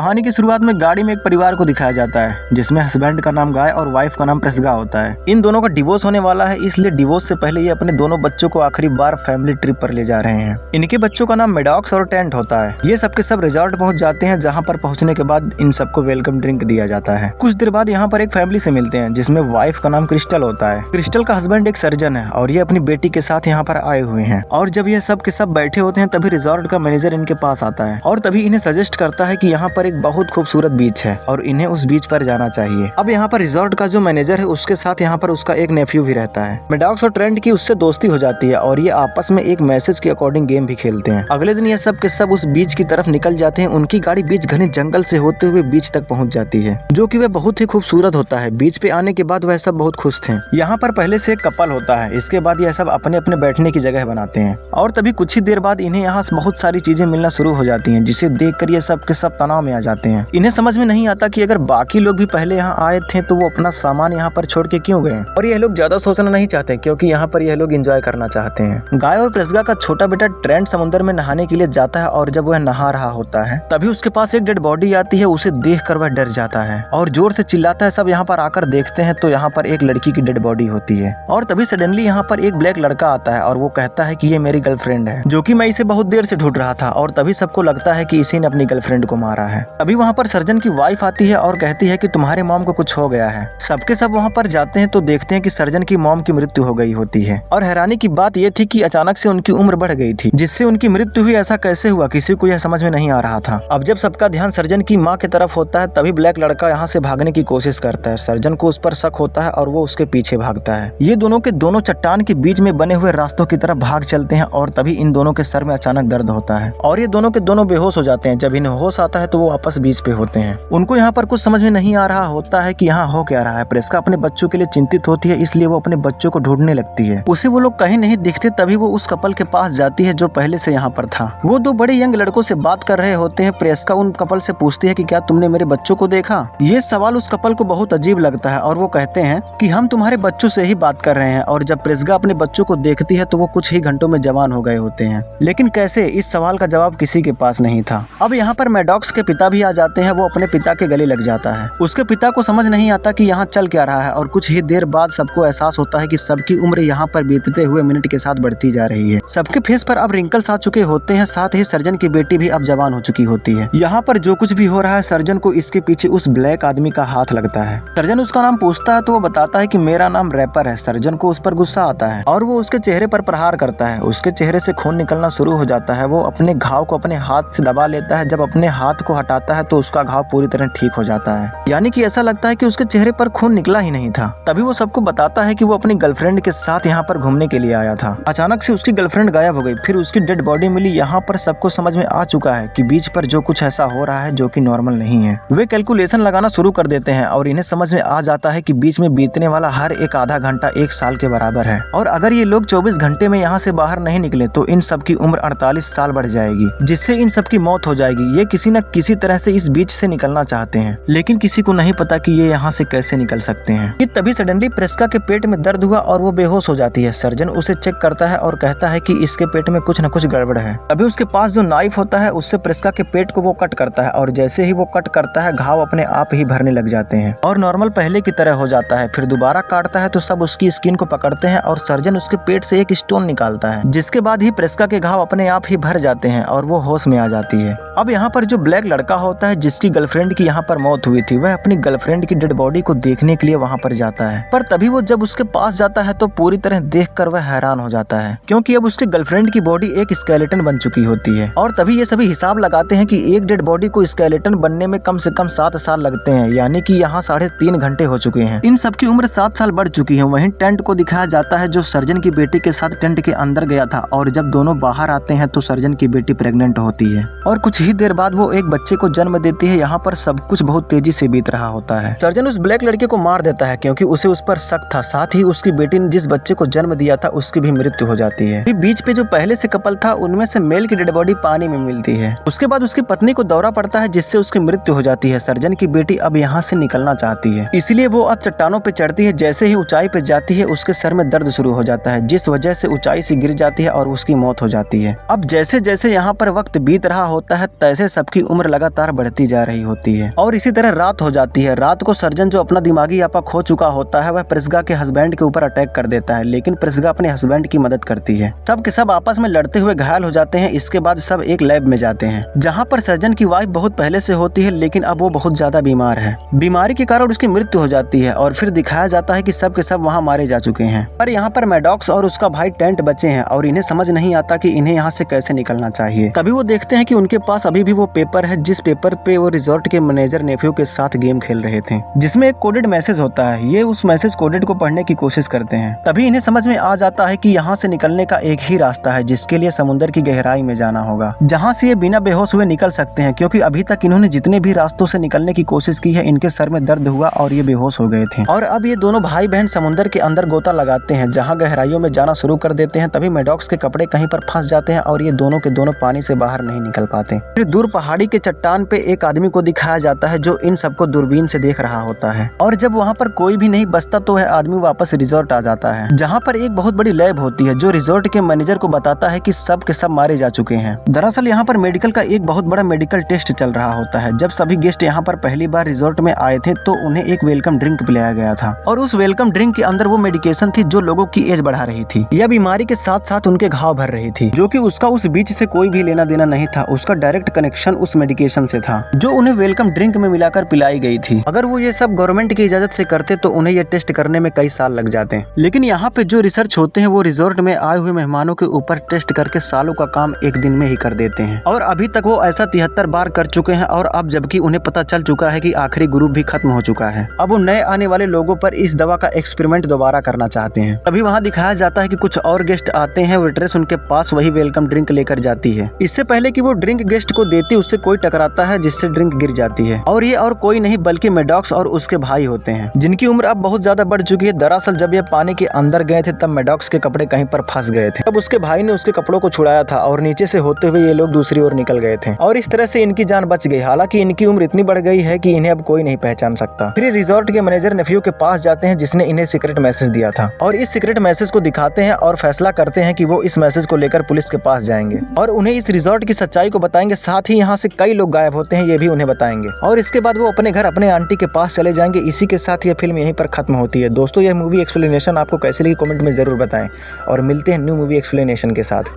कहानी की शुरुआत में गाड़ी में एक परिवार को दिखाया जाता है जिसमें हस्बैंड का नाम गाय और वाइफ का नाम प्रेस्गा होता है। इन दोनों का डिवोर्स होने वाला है, इसलिए डिवोर्स से पहले ये अपने दोनों बच्चों को आखिरी बार फैमिली ट्रिप पर ले जा रहे हैं। इनके बच्चों का नाम मेडॉक्स और टेंट होता है। ये सबके सब रिजॉर्ट पहुंच जाते हैं, जहां पर पहुंचने के बाद इन सबको वेलकम ड्रिंक दिया जाता है। कुछ देर बाद यहाँ पर एक फैमिली से मिलते हैं जिसमें वाइफ का नाम क्रिस्टल होता है। क्रिस्टल का हस्बैंड एक सर्जन है और ये अपनी बेटी के साथ यहाँ पर आए हुए हैं। और जब ये सब के सब बैठे होते हैं तभी रिजॉर्ट का मैनेजर इनके पास आता है और तभी इन्हें सजेस्ट करता है कि यहाँ पर एक बहुत खूबसूरत बीच है और इन्हें उस बीच पर जाना चाहिए। अब यहाँ पर रिजॉर्ट का जो मैनेजर है उसके साथ यहाँ पर उसका एक नेफ्यू भी रहता है। मेडॉक्स और ट्रेंट की उससे दोस्ती हो जाती है और ये आपस में एक मैसेज के अकॉर्डिंग गेम भी खेलते हैं। अगले दिन ये सब के सब उस बीच की तरफ निकल जाते हैं। उनकी गाड़ी बीच घने जंगल से होते हुए बीच तक पहुँच जाती है, जो कि वह बहुत ही खूबसूरत होता है। बीच पे आने के बाद वह सब बहुत खुश थे। यहाँ पर पहले से एक कपल होता है, इसके बाद यह सब अपने अपने बैठने की जगह बनाते हैं और तभी कुछ ही देर बाद इन्हें यहाँ बहुत सारी चीजें मिलना शुरू हो जाती हैं, जिसे देखकर ये सब के सब तनाव में आ जाते हैं। इन्हें समझ में नहीं आता कि अगर बाकी लोग भी पहले यहाँ आए थे तो वो अपना सामान यहाँ पर छोड़ के क्यों गए। और यह लोग ज्यादा सोचना नहीं चाहते क्योंकि यहाँ पर यह लोग एंजॉय करना चाहते हैं। गाय और प्रेस्गा का छोटा बेटा ट्रेंट समुद्र में नहाने के लिए जाता है और जब वह नहा रहा होता है तभी उसके पास एक डेड बॉडी आती है। उसे देखकर वह डर जाता है और जोर से चिल्लाता है। सब यहाँ पर आकर देखते हैं तो यहाँ पर एक लड़की की डेड बॉडी होती है और तभी सडनली यहाँ पर एक ब्लैक लड़का आता है और वो कहता है कि ये मेरी गर्लफ्रेंड है, जो कि मैं इसे बहुत देर से ढूंढ रहा था। और तभी सबको लगता है कि इसी ने अपनी गर्लफ्रेंड को मारा है। अभी वहाँ पर सर्जन की वाइफ आती है और कहती है कि तुम्हारे मॉम को कुछ हो गया है। सबके सब वहाँ पर जाते हैं तो देखते हैं कि सर्जन की मॉम की मृत्यु हो गई होती है। और हैरानी की बात यह थी कि अचानक से उनकी उम्र बढ़ गई थी, जिससे उनकी मृत्यु हुई। ऐसा कैसे हुआ किसी को यह समझ में नहीं आ रहा था। अब जब सबका ध्यान सर्जन की माँ की तरफ होता है तभी ब्लैक लड़का यहाँ से भागने की कोशिश करता है। सर्जन को उस पर शक होता है और वो उसके पीछे भागता है। ये दोनों के दोनों चट्टान के बीच में बने हुए रास्तों की तरफ भाग चलते हैं और तभी इन दोनों के सर में अचानक दर्द होता है और ये दोनों के दोनों बेहोश हो जाते हैं। जब इन्हें होश आता है तो वो वापस बीच पे होते हैं। उनको यहाँ पर कुछ समझ में नहीं आ रहा होता है कि यहाँ हो क्या रहा है। प्रेस्का अपने बच्चों के लिए चिंतित होती है, इसलिए वो अपने बच्चों को ढूंढने लगती है। उसे वो लोग कहीं नहीं दिखते। तभी वो उस कपल के पास जाती है जो पहले से यहाँ पर था। वो दो बड़े यंग लड़कों से बात कर रहे होते हैं। प्रेस्का उन कपल से पूछती है कि क्या तुमने मेरे बच्चों को देखा। ये सवाल उस कपल को बहुत अजीब लगता है और वो कहते हैं कि हम तुम्हारे बच्चों से ही बात कर रहे हैं। और जब प्रेस्गा अपने बच्चों को देखती है तो वो कुछ ही घंटों में जवान हो गए होते हैं, लेकिन कैसे, इस सवाल का जवाब किसी के पास नहीं था। अब यहाँ पर मेडॉक्स के पिता भी आ जाते हैं। वो अपने पिता के गले लग जाता है। उसके पिता को समझ नहीं आता कि यहाँ चल क्या रहा है और कुछ ही देर बाद सबको एहसास होता है कि सबकी उम्र यहाँ पर बीतते हुए मिनट के साथ बढ़ती जा रही है। सबके फेस पर अब रिंकल्स आ चुके होते हैं, साथ ही सर्जन की बेटी भी अब जवान हो चुकी होती है। यहाँ पर जो कुछ भी हो रहा है सर्जन को इसके पीछे उस ब्लैक आदमी का हाथ लगता है। सर्जन उसका नाम पूछता है तो वो बताता है कि मेरा नाम रैपर है। सर्जन को उस पर गुस्सा आता है और वो उसके चेहरे पर प्रहार करता है। उसके चेहरे से खून निकलना शुरू हो जाता है। वो अपने घाव को अपने हाथ से दबा लेता है। जब अपने हाथ को हटाता है तो उसका घाव पूरी तरह ठीक हो जाता है, यानी कि ऐसा लगता है कि उसके चेहरे पर खून निकला ही नहीं था। तभी वो सबको बताता है कि वो अपनी गर्लफ्रेंड के साथ यहाँ पर घूमने के लिए आया था। अचानक से उसकी गर्लफ्रेंड गायब हो गई। फिर उसकी डेड बॉडी मिली। यहाँ पर सबको समझ में आ चुका है कि बीच पर जो कुछ ऐसा हो रहा है जो कि नॉर्मल नहीं है। वे कैलकुलेशन लगाना शुरू कर देते हैं और इन्हें समझ में आ जाता है कि बीच में बीतने वाला हर एक आधा घंटा 1 साल के बराबर है और अगर ये लोग 24 घंटे में यहाँ से बाहर नहीं निकले तो इन सब की उम्र 48 साल बढ़ जाएगी, जिससे इन सब की मौत हो जाएगी। ये किसी न किसी तरह से इस बीच से निकलना चाहते हैं, लेकिन किसी को नहीं पता कि ये यहाँ से कैसे निकल सकते हैं। कि तभी सडनली प्रेस्का के पेट में दर्द हुआ और वो बेहोश हो जाती है। सर्जन उसे चेक करता है और कहता है कि इसके पेट में कुछ न कुछ गड़बड़ है। अभी उसके पास जो नाइफ होता है उससे प्रेस्का के पेट को वो कट करता है और जैसे ही वो कट करता है घाव अपने आप ही भरने लग जाते हैं और नॉर्मल पहले की तरह हो जाता है। फिर दोबारा काटता है तो सब उसकी स्किन को पकड़ते हैं और सर्जन उसके पेट से एक स्टोन निकालता है, जिसके बाद ही प्रेस्का के घाव अपने आप ही भर जाते हैं और वो होश में आ जाती है। अब यहाँ पर जो ब्लैक लड़का होता है जिसकी गर्लफ्रेंड की यहाँ पर मौत हुई थी, वह अपनी गर्लफ्रेंड की डेड बॉडी को देखने के लिए वहाँ पर जाता है। पर तभी वो जब उसके पास जाता है तो पूरी तरह देखकर वह हैरान हो जाता है, क्योंकि अब उसकी गर्लफ्रेंड की बॉडी एक स्केलेटन बन चुकी होती है। और तभी ये सभी हिसाब लगाते हैं कि एक डेड बॉडी को स्केलेटन बनने में कम से कम 7 साल लगते हैं, यानी कि यहाँ 3.5 घंटे हो चुके हैं। इन सबकी उम्र 7 साल बढ़ चुकी है। वहीं टेंट को दिखाया जाता है जो सर्जन की बेटी के साथ टेंट के अंदर गया था और जब दोनों बाहर आते हैं तो सर्जन की बेटी प्रेग्नेंट होती है और कुछ ही देर बाद वो एक बच्चे को जन्म देती है। यहाँ पर सब कुछ बहुत तेजी से बीत रहा होता है। सर्जन उस ब्लैक लड़के को मार देता है क्योंकि उसे उस पर शक था। साथ ही उसकी बेटी ने जिस बच्चे को जन्म दिया था उसकी भी मृत्यु हो जाती है। बीच पे जो पहले से कपल था उनमें से मेल की डेड बॉडी पानी में मिलती है। उसके बाद उसकी पत्नी को दौरा पड़ता है जिससे उसकी मृत्यु हो जाती है। सर्जन की बेटी अब यहाँ से निकलना चाहती है, इसलिए वो अब चट्टानों पे चढ़ती है। जैसे ही ऊंचाई पे जाती है उसके सर में दर्द शुरू हो जाता है, जिस वजह से ऊंचाई से गिर जाती है और उसकी मौत हो जाती है। अब जैसे जैसे यहाँ पर वक्त बीत रहा होता है तैसे सबकी उम्र लगातार लगातार बढ़ती जा रही होती है और इसी तरह रात हो जाती है। रात को सर्जन जो अपना दिमागी आपा खो चुका होता है वह प्रिस्का के हस्बैंड के ऊपर अटैक कर देता है, लेकिन प्रिस्का अपने हस्बैंड की मदद करती है। सब के सब आपस में लड़ते हुए घायल हो जाते हैं। इसके बाद सब एक लैब में जाते हैं जहाँ पर सर्जन की वाइफ बहुत पहले से होती है, लेकिन अब वो बहुत ज्यादा बीमार है। बीमारी के कारण उसकी मृत्यु हो जाती है और फिर दिखाया जाता है कि सब के सब वहाँ मारे जा चुके हैं। पर यहाँ पर मैडॉक्स और उसका भाई टेंट बचे हैं और इन्हें समझ नहीं आता कि इन्हें यहाँ से कैसे निकलना चाहिए। तभी वो देखते हैं कि उनके पास अभी भी वो पेपर है जिस पेपर पे वो रिजॉर्ट के मैनेजर नेफ्यू के साथ गेम खेल रहे थे, जिसमें एक कोडेड मैसेज होता है। ये उस मैसेज कोडेड को पढ़ने की कोशिश करते हैं। तभी इन्हें समझ में आ जाता है कि यहाँ से निकलने का एक ही रास्ता है, जिसके लिए समुद्र की गहराई में जाना होगा, जहाँ से ये बिना बेहोश हुए निकल सकते हैं, क्योंकि अभी तक इन्होंने जितने भी रास्तों से निकलने की कोशिश की है इनके सर में दर्द हुआ और ये बेहोश हो गए थे। और अब ये दोनों भाई बहन समुद्र के अंदर गोता लगाते हैं, जहाँ गहराइयों में जाना शुरू कर देते हैं। तभी मैडॉक्स के कपड़े कहीं पर फंस जाते हैं और ये दोनों के दोनों पानी से बाहर नहीं निकल पाते। फिर दूर पहाड़ी के चट्टान पे एक आदमी को दिखाया जाता है जो इन सबको दूरबीन से देख रहा होता है और जब वहाँ पर कोई भी नहीं बचता तो वह आदमी वापस रिजॉर्ट आ जाता है, जहाँ पर एक बहुत बड़ी लैब होती है जो रिजॉर्ट के मैनेजर को बताता है कि सब के सब मारे जा चुके हैं। दरअसल यहाँ पर मेडिकल का एक बहुत बड़ा मेडिकल टेस्ट चल रहा होता है। जब सभी गेस्ट यहाँ पर पहली बार रिजॉर्ट में आए थे तो उन्हें एक वेलकम ड्रिंक पिलाया गया था और उस वेलकम ड्रिंक के अंदर वो मेडिकेशन थी जो लोगों की एज बढ़ा रही थी। यह बीमारी के साथ साथ उनके घाव भर रही थी, जो कि उसका उस बीच से कोई भी लेना देना नहीं था। उसका डायरेक्ट कनेक्शन उस मेडिकेशन से था जो उन्हें वेलकम ड्रिंक में मिलाकर पिलाई गई थी। अगर वो ये सब गवर्नमेंट की इजाजत से करते तो उन्हें ये टेस्ट करने में कई साल लग जाते। लेकिन यहाँ पे जो रिसर्च होते हैं वो रिजॉर्ट में आए हुए मेहमानों के ऊपर टेस्ट करके सालों का काम एक दिन में ही कर देते हैं और अभी तक वो ऐसा 73 बार कर चुके हैं। और अब जबकि उन्हें पता चल चुका है कि आखिरी ग्रुप भी खत्म हो चुका है, अब वो नए आने वाले लोगों पर इस दवा का एक्सपेरिमेंट दोबारा करना चाहते हैं। तभी वहाँ दिखाया जाता है कि कुछ और गेस्ट आते हैं। वेट्रेस उनके पास वही वेलकम ड्रिंक लेकर जाती है। इससे पहले कि वो ड्रिंक गेस्ट को देती उससे कोई टकराता है जिससे ड्रिंक गिर जाती है और ये और कोई नहीं बल्कि मैडॉक्स और उसके भाई होते हैं, जिनकी उम्र अब बहुत ज्यादा बढ़ चुकी है। दरअसल जब ये पानी के अंदर गए थे तब मैडॉक्स के कपड़े कहीं पर फंस गए थे। तब उसके भाई ने उसके कपड़ों को छुड़ाया था और नीचे से होते हुए ये लोग दूसरी ओर निकल गए थे और इस तरह से इनकी जान बच गई। हालांकि इनकी उम्र इतनी बढ़ गई है कि इन्हें अब कोई नहीं पहचान सकता। फिर रिजॉर्ट के मैनेजर नेफ्यू के पास जाते हैं जिसने इन्हें सीक्रेट मैसेज दिया था और इस सीक्रेट मैसेज को दिखाते हैं और फैसला करते हैं कि वो इस मैसेज को लेकर पुलिस के पास जाएंगे और उन्हें इस रिजॉर्ट की सच्चाई को बताएंगे। साथ ही यहाँ से कई लोग गायब होते हैं ये भी उन्हें बताएंगे और इसके बाद वो अपने घर अपने आंटी के पास चले जाएंगे। इसी के साथ ये फिल्म यहीं पर खत्म होती है। दोस्तों, यह मूवी एक्सप्लेनेशन आपको कैसी लगी कमेंट में जरूर बताएं और मिलते हैं न्यू मूवी एक्सप्लेनेशन के साथ।